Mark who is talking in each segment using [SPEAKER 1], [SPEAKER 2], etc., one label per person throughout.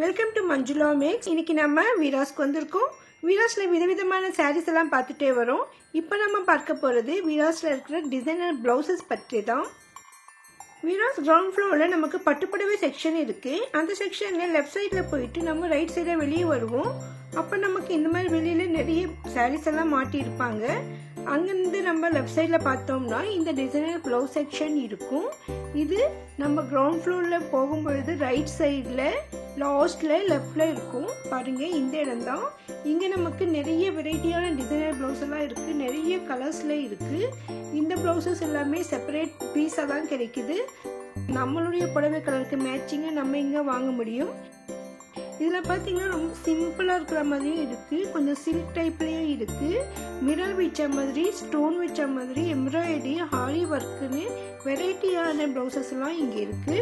[SPEAKER 1] Welcome to Manjula maths. இன்னைக்கு நம்ம வீராஸ்க்கு வந்திருக்கோம். வீராஸ்ல விதவிதமான சாரீஸ் எல்லாம் பார்த்துட்டே வரோம். இப்போ நம்ம பார்க்க போகிறது வீராஸ்ல இருக்கிற டிசைனர் பிளவுசஸ் பற்றி தான். வீராஸ் கிரவுண்ட் ஃப்ளோரில் நமக்கு பட்டுப்புடவை செக்ஷன் இருக்குது. அந்த செக்ஷனில் லெஃப்ட் சைடில் போயிட்டு நம்ம ரைட் சைடில் வெளியே வருவோம். அப்போ நமக்கு இந்த மாதிரி வெளியில் நிறைய சாரீஸ் எல்லாம் மாட்டியிருப்பாங்க. அங்கேருந்து நம்ம லெஃப்ட் சைடில் பார்த்தோம்னா இந்த டிசைனர் ப்ளவுஸ் செக்ஷன் இருக்கும். இது நம்ம கிரவுண்ட் ஃப்ளோரில் போகும்பொழுது ரைட் சைடில் லாஸ்ட்டில் லெஃப்டில் இருக்கும். பாருங்கள், இந்த இடம் தான். இங்கே நமக்கு நிறைய வெரைட்டியான டிசைனர் ப்ளவுஸ் எல்லாம் இருக்குது. நிறைய கலர்ஸில் இருக்குது. இந்த ப்ளவுசஸ் எல்லாமே செப்பரேட் பீஸாக தான் கிடைக்குது. நம்மளுடைய புடவை கலருக்கு மேட்சிங்காக நம்ம இங்கே வாங்க முடியும். இதில் பார்த்தீங்கன்னா ரொம்ப சிம்பிளாக இருக்கிற மாதிரியும் இருக்குது, கொஞ்சம் சில்க் டைப்லேயும் இருக்குது. மிரர் வச்ச மாதிரி, ஸ்டோன் வச்ச மாதிரி, எம்ப்ராய்டரி, ஹாரி ஒர்க்குன்னு வெரைட்டியான ப்ளவுசஸ் எல்லாம் இங்கே இருக்குது.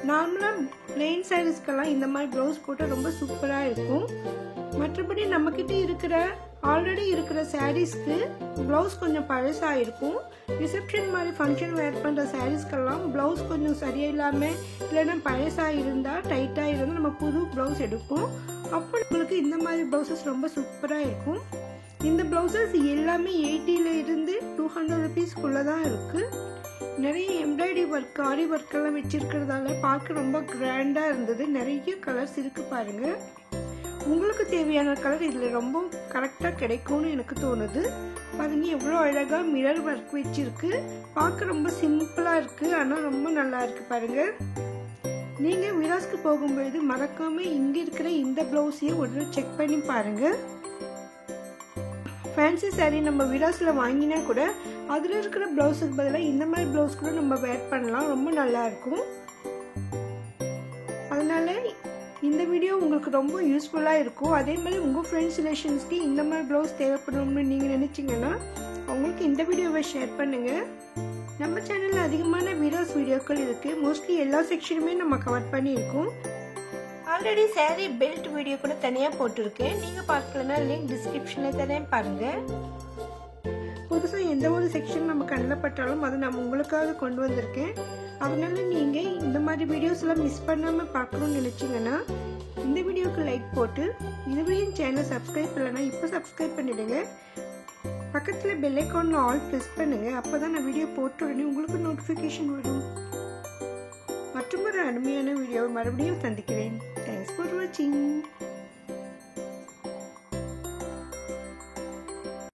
[SPEAKER 1] நார்மலாக பிளெயின் சாரீஸ்க்கெல்லாம் இந்த மாதிரி ப்ளவுஸ் போட்டால் ரொம்ப சூப்பராக இருக்கும். மற்றபடி நம்மக்கிட்ட இருக்கிற ஆல்ரெடி இருக்கிற சாரீஸ்க்கு ப்ளவுஸ் கொஞ்சம் பழசாக இருக்கும். ரிசப்ஷன் மாதிரி ஃபங்க்ஷன் வேர் பண்ணுற சாரீஸ்க்கெல்லாம் ப்ளவுஸ் கொஞ்சம் சரியாக இல்லாமல் இல்லைன்னா பழசாக இருந்தால், டைட்டாக இருந்தால் நம்ம புது ப்ளவுஸ் எடுப்போம். அப்போ நம்மளுக்கு இந்த மாதிரி ப்ளவுசஸ் ரொம்ப சூப்பராக இருக்கும். இந்த ப்ளவுசஸ் எல்லாமே 80 to 200 rupeesக்குள்ளே தான் இருக்குது. நிறைய எம்ப்ராய்டரி ஒர்க், ஆரி ஒர்க்கெல்லாம் வச்சுருக்கிறதால பார்க்க ரொம்ப கிராண்டாக இருந்தது. நிறைய கலர்ஸ் இருக்குது பாருங்கள். உங்களுக்கு தேவையான கலர் இதில் ரொம்ப கரெக்டாக கிடைக்கும்னு எனக்கு தோணுது. பாருங்க, எவ்வளோ அழகாக மிரர் ஒர்க் வச்சிருக்கு. பார்க்க ரொம்ப சிம்பிளாக இருக்குது, ஆனால் ரொம்ப நல்லா இருக்குது பாருங்கள். நீங்கள் வீராஸ்க்கு போகும்போது மறக்காமல் இங்கே இருக்கிற இந்த ப்ளவுஸையும் ஒரு செக் பண்ணி பாருங்கள். ஃபேன்சி சாரீ நம்ம வீராஸில் வாங்கினா கூட அதில் இருக்கிற ப்ளவுஸுக்கு பதிலாக இந்த மாதிரி ப்ளவுஸ் கூட நம்ம வேர் பண்ணலாம். ரொம்ப நல்லாயிருக்கும். அதனால இந்த வீடியோ உங்களுக்கு ரொம்ப யூஸ்ஃபுல்லாக இருக்கும். அதே மாதிரி உங்கள் ஃப்ரெண்ட்ஸ் ரிலேஷன்ஸ்க்கு இந்த மாதிரி ப்ளவுஸ் தேவைப்படணும்னு நீங்கள் நினச்சிங்கன்னா அவங்களுக்கு இந்த வீடியோவை ஷேர் பண்ணுங்கள். நம்ம சேனலில் அதிகமான வீராஸ் வீடியோக்கள் இருக்குது. மோஸ்ட்லி எல்லா செக்ஷனுமே நம்ம கவர் பண்ணியிருக்கோம். ஆல்ரெடி சாரீ பெல்ட் வீடியோ கூட தனியாக போட்டிருக்கேன். நீங்கள் பார்க்கலன்னா லிங்க் டிஸ்கிரிப்ஷனில் தரேன் பாருங்கள். புதுசாக எந்த ஒரு செக்ஷன் நம்ம கண்ணில் பட்டாலும் அதை நான் உங்களுக்காக கொண்டு வந்திருக்கேன். அதனால நீங்கள் இந்த மாதிரி வீடியோஸ் எல்லாம் மிஸ் பண்ணாமல் பார்க்கணும்னு நினச்சிங்கன்னா இந்த வீடியோக்கு லைக் போட்டு இதுவரையும் சேனலை சப்ஸ்கிரைப் இல்லைன்னா இப்போ சப்ஸ்கிரைப் பண்ணிடுங்க. பக்கத்தில் பெல் ஐக்கானில் ஆல் ப்ரெஸ் பண்ணுங்கள். அப்போ தான் நான் வீடியோ போட்ட உடனே உங்களுக்கு நோட்டிஃபிகேஷன் வரும். மற்றும் ஒரு அருமையான வீடியோவை மறுபடியும் சந்திக்கிறேன். தேங்க்ஸ் ஃபார் வாட்சிங்.